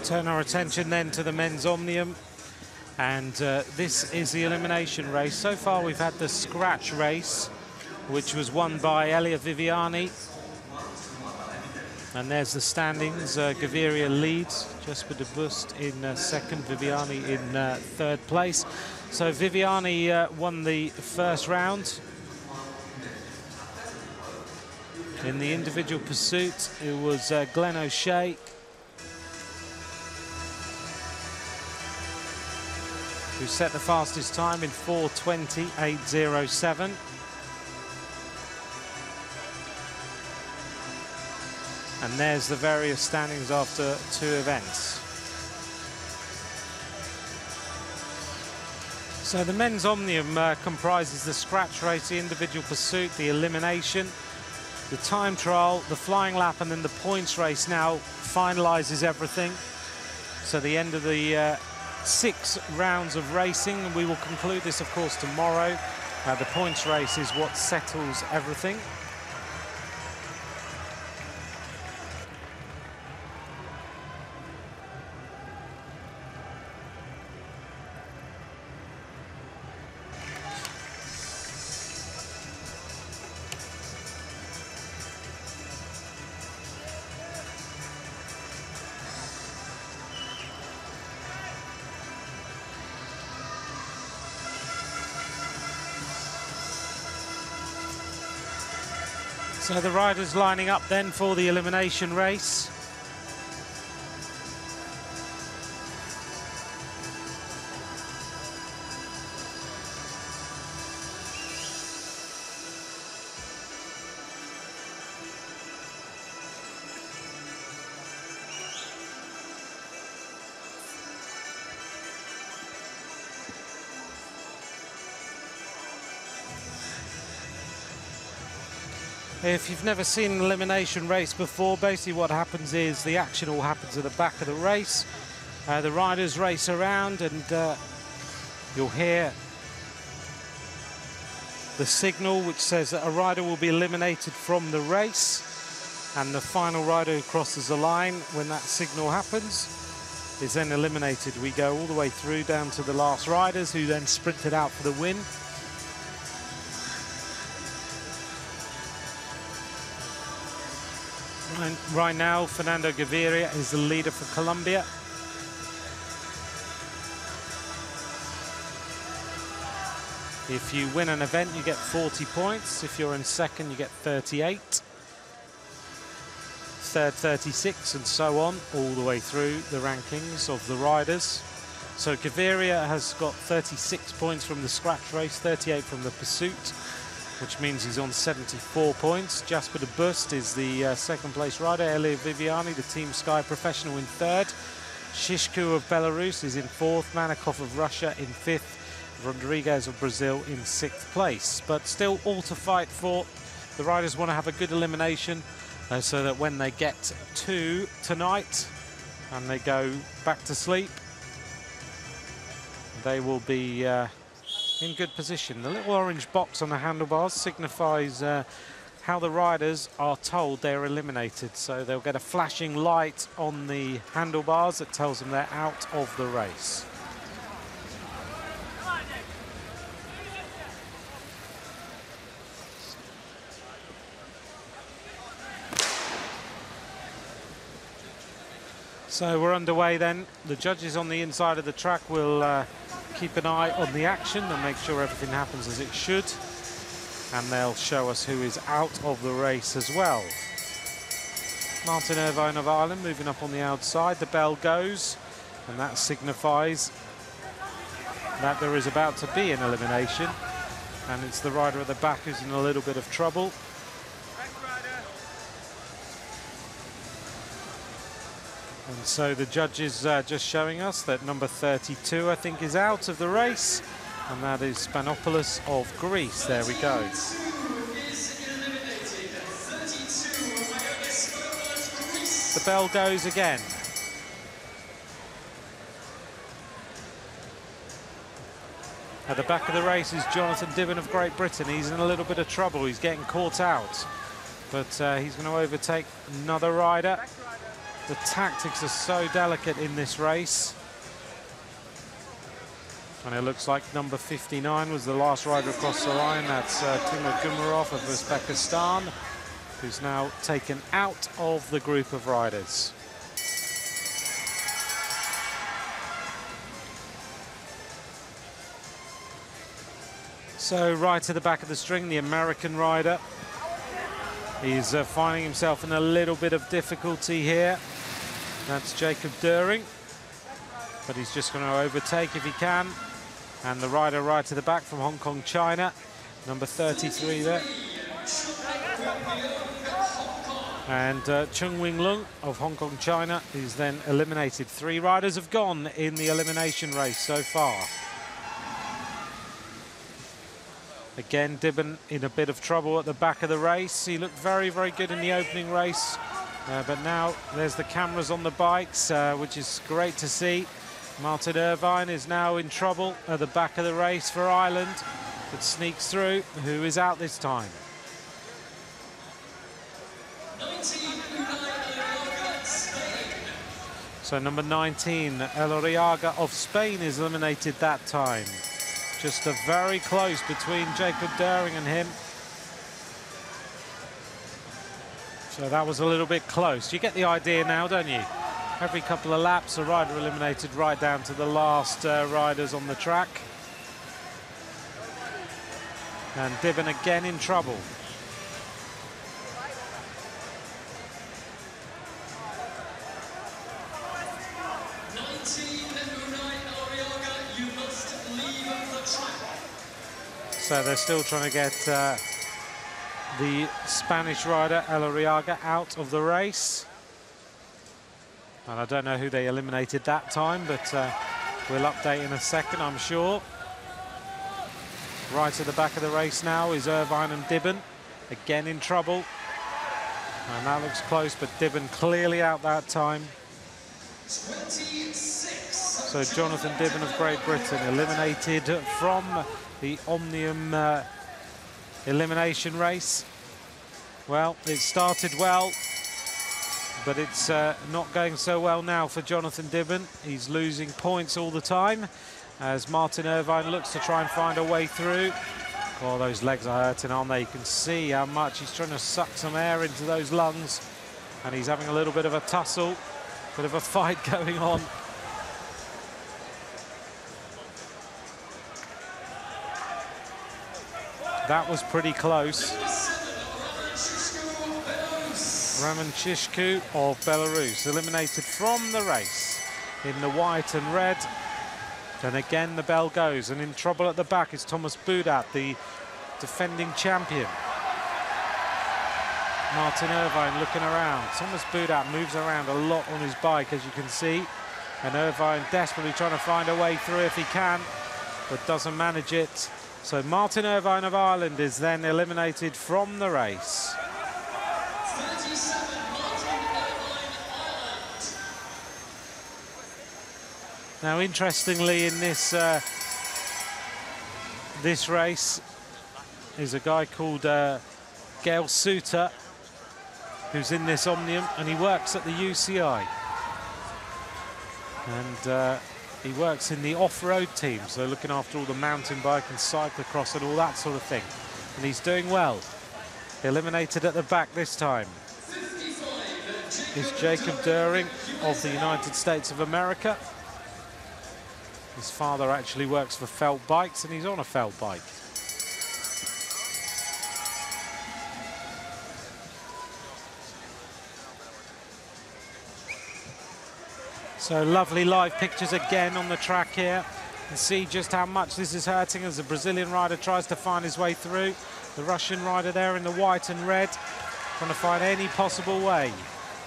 Turn our attention then to the men's Omnium, and this is the elimination race. So far we've had the scratch race, which was won by Elia Viviani, and there's the standings. Gaviria leads, Jesper de Bust in second, Viviani in third place. So Viviani won the first round. In the individual pursuit, it was Glenn O'Shea who set the fastest time in 4:20.807. And there's the various standings after two events. So the men's Omnium comprises the scratch race, the individual pursuit, the elimination, the time trial, the flying lap, and then the points race now finalises everything. So the end of the 6 rounds of racing, and we will conclude this, of course, tomorrow. The points race is what settles everything. So the riders lining up then for the elimination race. If you've never seen an elimination race before, basically what happens is the action all happens at the back of the race. The riders race around, and you'll hear the signal which says that a rider will be eliminated from the race, and the final rider who crosses the line when that signal happens is then eliminated. We go all the way through down to the last riders, who then sprinted out for the win. Right now, Fernando Gaviria is the leader for Colombia. If you win an event, you get 40 points. If you're in second, you get 38. Third, 36, and so on, all the way through the rankings of the riders. So Gaviria has got 36 points from the scratch race, 38 from the pursuit, which means he's on 74 points. Jesper de Bust is the second place rider. Elia Viviani, the Team Sky professional, in third. Shishku of Belarus is in fourth. Manikov of Russia in fifth. Rodriguez of Brazil in sixth place. But still all to fight for. The riders want to have a good elimination so that when they get to tonight and they go back to sleep, they will be in good position. The little orange box on the handlebars signifies how the riders are told they're eliminated. So they'll get a flashing light on the handlebars that tells them they're out of the race. So we're underway then. The judges on the inside of the track will keep an eye on the action and make sure everything happens as it should. And they'll show us who is out of the race as well. Martin Irvine of Ireland moving up on the outside. The bell goes, and that signifies that there is about to be an elimination. And it's the rider at the back who's in a little bit of trouble. And so the judges just showing us that number 32, I think, is out of the race, and that is Spanopoulos of Greece. There we go. The bell goes again. At the back of the race is Jonathan Dibben of Great Britain. He's in a little bit of trouble. He's getting caught out, but he's going to overtake another rider. The tactics are so delicate in this race. And it looks like number 59 was the last rider across the line. That's Timur Gumarov of Uzbekistan, who's now taken out of the group of riders. So right to the back of the string, the American rider. He's finding himself in a little bit of difficulty here. That's Jacob Döring, but he's just going to overtake if he can. And the rider right to the back from Hong Kong, China, number 33 there. And Chung Wing Lung of Hong Kong, China is then eliminated. 3 riders have gone in the elimination race so far. Again, Dibben in a bit of trouble at the back of the race. He looked very, very good in the opening race. But now there's the cameras on the bikes, which is great to see. Martin Irvine is now in trouble at the back of the race for Ireland, but sneaks through. Who is out this time? So number 19, Elorriaga of Spain is eliminated that time. Just a very close between Jacob Döring and him. So that was a little bit close. You get the idea now, don't you? Every couple of laps, a rider eliminated right down to the last riders on the track. And Dibben again in trouble. So they're still trying to get the Spanish rider, Elorriaga, out of the race. And I don't know who they eliminated that time, but we'll update in a second, I'm sure. Right at the back of the race now is Irvine and Dibben, again in trouble. And that looks close, but Dibben clearly out that time. 26. So Jonathan Dibben of Great Britain eliminated from the Omnium elimination race. Well, it started well, but it's not going so well now for Jonathan Dibben. He's losing points all the time as Martin Irvine looks to try and find a way through. Oh, those legs are hurting, aren't they? You can see how much he's trying to suck some air into those lungs, and he's having a little bit of a tussle, bit of a fight going on. That was pretty close. Roman Shishku of Belarus eliminated from the race in the white and red. And again the bell goes, and in trouble at the back is Thomas Budat, the defending champion. Martin Irvine looking around. Thomas Budat moves around a lot on his bike, as you can see, and Irvine desperately trying to find a way through if he can, but doesn't manage it. So Martin Irvine of Ireland is then eliminated from the race. Now, interestingly, in this this race is a guy called Gail Suter, who's in this Omnium, and he works at the UCI. And he works in the off-road team, so looking after all the mountain bike and cyclocross and all that sort of thing. And he's doing well. Eliminated at the back this time is Jacob Döring of the United States of America. His father actually works for Felt Bikes, and he's on a Felt bike. So lovely live pictures again on the track here. You can see just how much this is hurting as the Brazilian rider tries to find his way through. The Russian rider there in the white and red, trying to find any possible way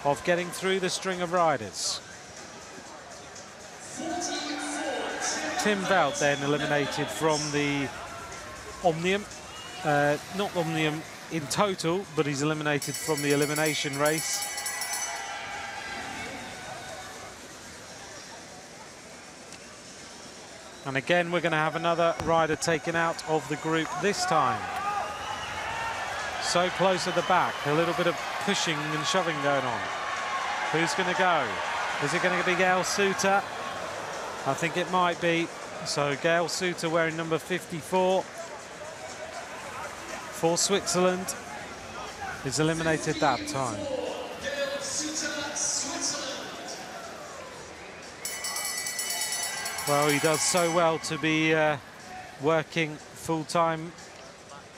of getting through the string of riders. Tim Veld then eliminated from the Omnium. Not Omnium in total, but he's eliminated from the elimination race. And again, we're going to have another rider taken out of the group this time. So close at the back, a little bit of pushing and shoving going on. Who's going to go? Is it going to be Gail Suter? I think it might be. So Gail Suter wearing number 54 for Switzerland is eliminated that time. Well, he does so well to be working full-time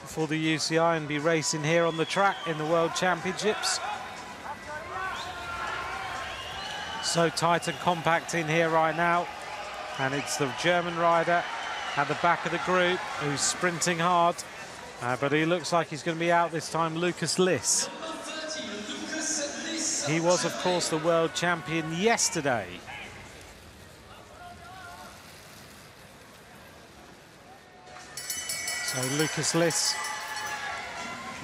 for the UCI and be racing here on the track in the World Championships. So tight and compact in here right now. And it's the German rider at the back of the group who's sprinting hard. But he looks like he's going to be out this time, Lucas Liss. He was, of course, the world champion yesterday. So Lucas Liss,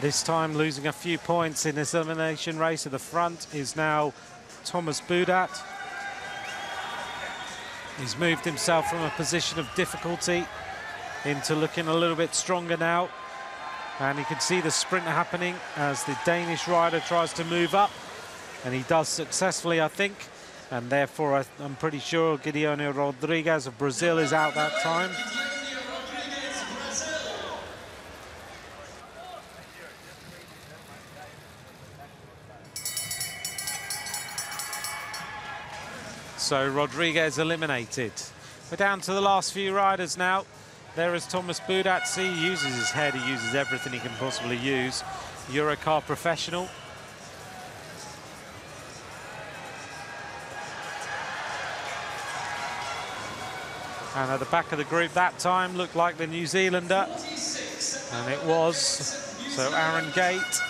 this time losing a few points in this elimination race. At the front is now Thomas Budat. He's moved himself from a position of difficulty into looking a little bit stronger now. And you can see the sprint happening as the Danish rider tries to move up. And he does successfully, I think. And therefore, I'm pretty sure Gideone Rodrigues of Brazil is out that time. So Rodrigues eliminated. We're down to the last few riders now. There is Thomas Budat. See, he uses his head, he uses everything he can possibly use. Eurocar professional. And at the back of the group that time looked like the New Zealander. And it was. So Aaron Gate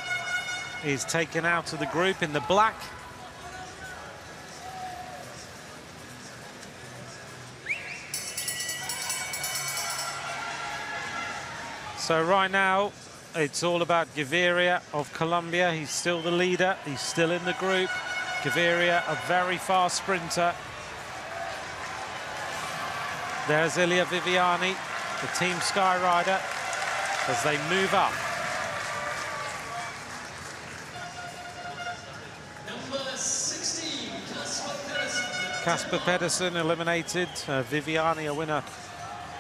is taken out of the group in the black. So right now, it's all about Gaviria of Colombia. He's still the leader. He's still in the group. Gaviria, a very fast sprinter. There's Ilia Viviani, the Team Sky rider, as they move up. Number 16, Casper Pedersen eliminated. Viviani, a winner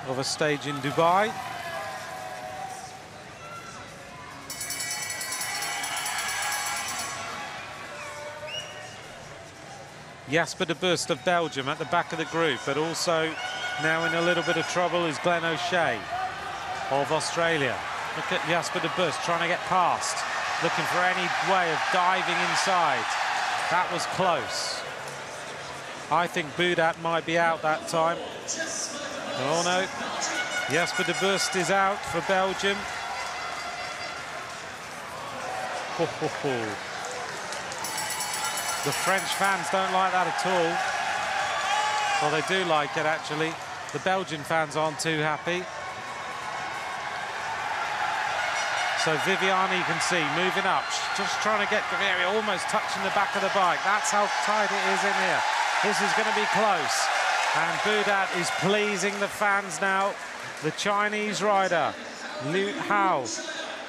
of a stage in Dubai. Jasper de Bust of Belgium at the back of the group, but also now in a little bit of trouble is Glenn O'Shea of Australia. Look at Jasper de Bust trying to get past, looking for any way of diving inside. That was close. I think Budat might be out that time. Oh no, Jasper de Bust is out for Belgium. Ho, ho, ho. The French fans don't like that at all. Well, they do like it, actually. The Belgian fans aren't too happy. So Viviani, you can see, moving up, just trying to get Gaviria, almost touching the back of the bike. That's how tight it is in here. This is going to be close. And Budat is pleasing the fans now. The Chinese rider, Liu Hao,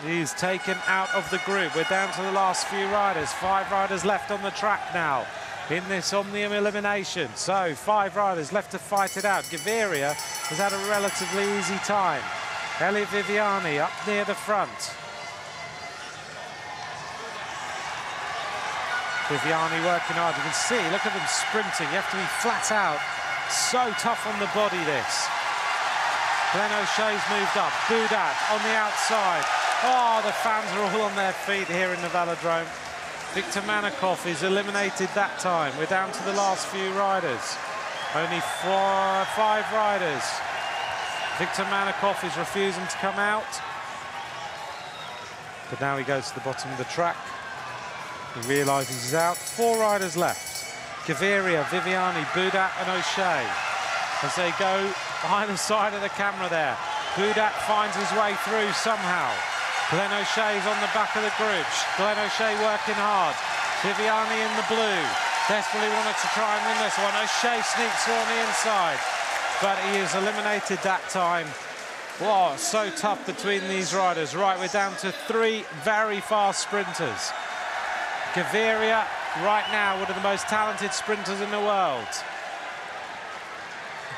he's taken out of the group. We're down to the last few riders. 5 riders left on the track now in this Omnium elimination. So 5 riders left to fight it out. Gaviria has had a relatively easy time. Eli Viviani up near the front. Viviani working hard. You can see, look at them sprinting. You have to be flat out. So tough on the body, this. Glenn O'Shea's moved up. Budat on the outside. Oh, the fans are all on their feet here in the velodrome. Victor Manikov is eliminated that time. We're down to the last few riders. Only 5 riders. Victor Manikov is refusing to come out. But now he goes to the bottom of the track. He realises he's out. 4 riders left. Gaviria, Viviani, Budat and O'Shea. As they go either side of the camera there. Budat finds his way through somehow. Glenn O'Shea's on the back of the group. Glenn O'Shea working hard. Viviani in the blue. Desperately wanted to try and win this one. O'Shea sneaks through on the inside. But he is eliminated that time. Wow, so tough between these riders. Right, we're down to 3 very fast sprinters. Gaviria right now one of the most talented sprinters in the world.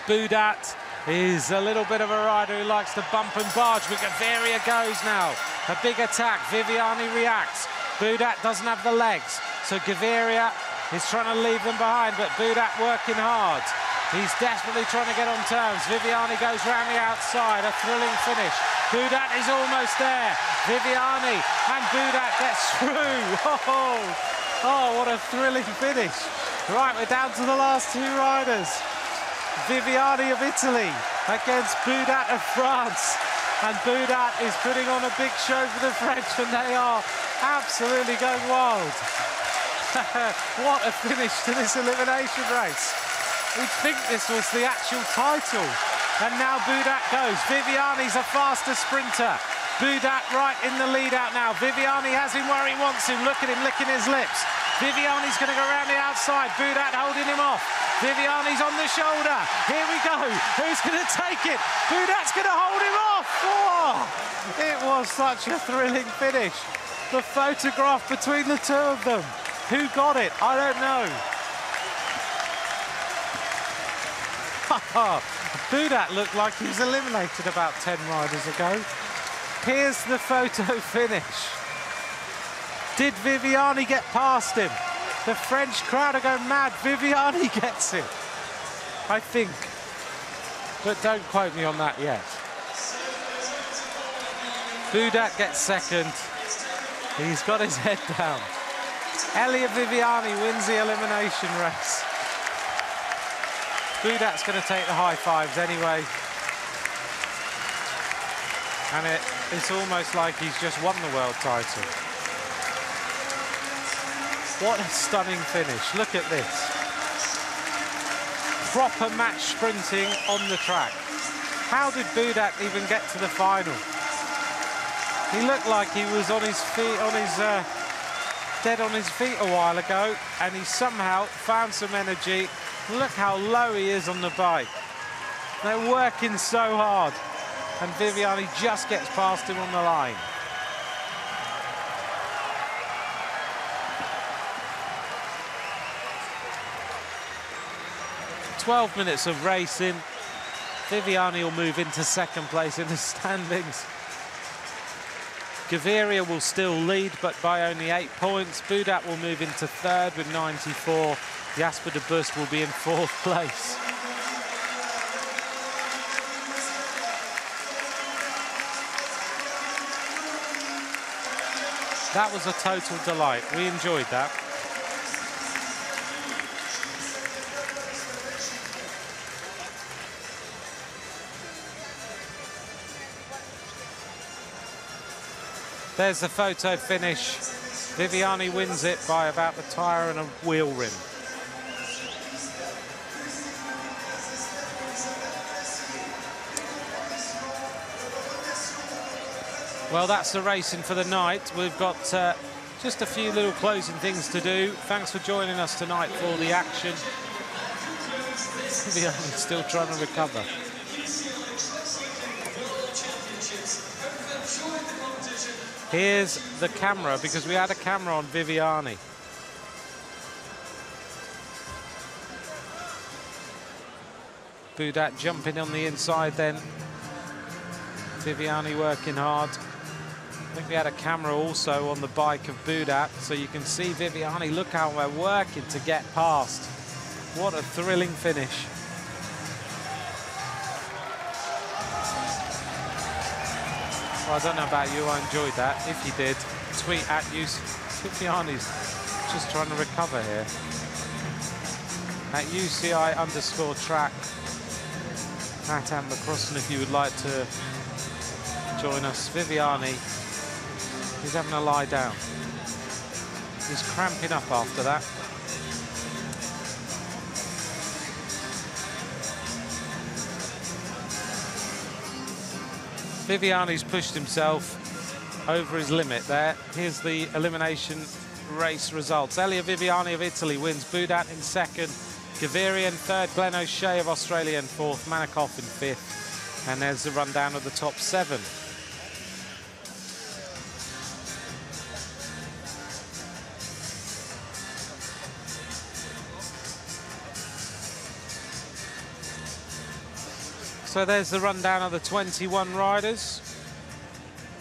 Budat is a little bit of a rider who likes to bump and barge, but Gaviria goes now. A big attack, Viviani reacts. Budat doesn't have the legs, so Gaviria is trying to leave them behind, but Budat working hard. He's desperately trying to get on terms. Viviani goes round the outside, a thrilling finish. Budat is almost there. Viviani and Budat gets through. Oh, what a thrilling finish. Right, we're down to the last two riders. Viviani of Italy against Budat of France. And Budat is putting on a big show for the French, and they are absolutely going wild. What a finish to this elimination race. We'd think this was the actual title. And now Budat goes. Viviani's a faster sprinter. Budat right in the lead out now. Viviani has him where he wants him. Look at him licking his lips. Viviani's going to go around the outside. Budat holding him off. Viviani's on the shoulder. Here we go. Who's going to take it? Budat's going to hold him off. Oh, it was such a thrilling finish. The photograph between the two of them. Who got it? I don't know. Budat looked like he was eliminated about 10 riders ago. Here's the photo finish. Did Viviani get past him? The French crowd are going mad. Viviani gets it, I think. But don't quote me on that yet. Budat gets second. He's got his head down. Elia Viviani wins the elimination race. Budat's going to take the high fives anyway. And it's almost like he's just won the world title. What a stunning finish. Look at this. Proper match sprinting on the track. How did Budat even get to the final? He looked like he was on his feet, dead on his feet a while ago, and he somehow found some energy. Look how low he is on the bike. They're working so hard, and Viviani just gets past him on the line. "12 minutes of racing." Viviani will move into second place in the standings. Gaviria will still lead, but by only 8 points. Budat will move into third with 94. Jasper de Bust will be in fourth place. That was a total delight. We enjoyed that. There's the photo finish. Viviani wins it by about the tyre and a wheel rim. Well, that's the racing for the night. We've got just a few little closing things to do. Thanks for joining us tonight for the action. Viviani's still trying to recover. Here's the camera, because we had a camera on Viviani. Budat jumping on the inside then. Viviani working hard. I think we had a camera also on the bike of Budat, so you can see Viviani. Look how we're working to get past. What a thrilling finish. Well, I don't know about you, I enjoyed that. If you did, tweet at Viviani's just trying to recover here. At UCI_track at Amber Crossing if you would like to join us. Viviani, he's having a lie down. He's cramping up after that. Viviani's pushed himself over his limit there. Here's the elimination race results. Elia Viviani of Italy wins. Budat in second. Gaviria in third. Glenn O'Shea of Australia in fourth. Manikoff in fifth. And there's the rundown of the top 7. So there's the rundown of the 21 riders.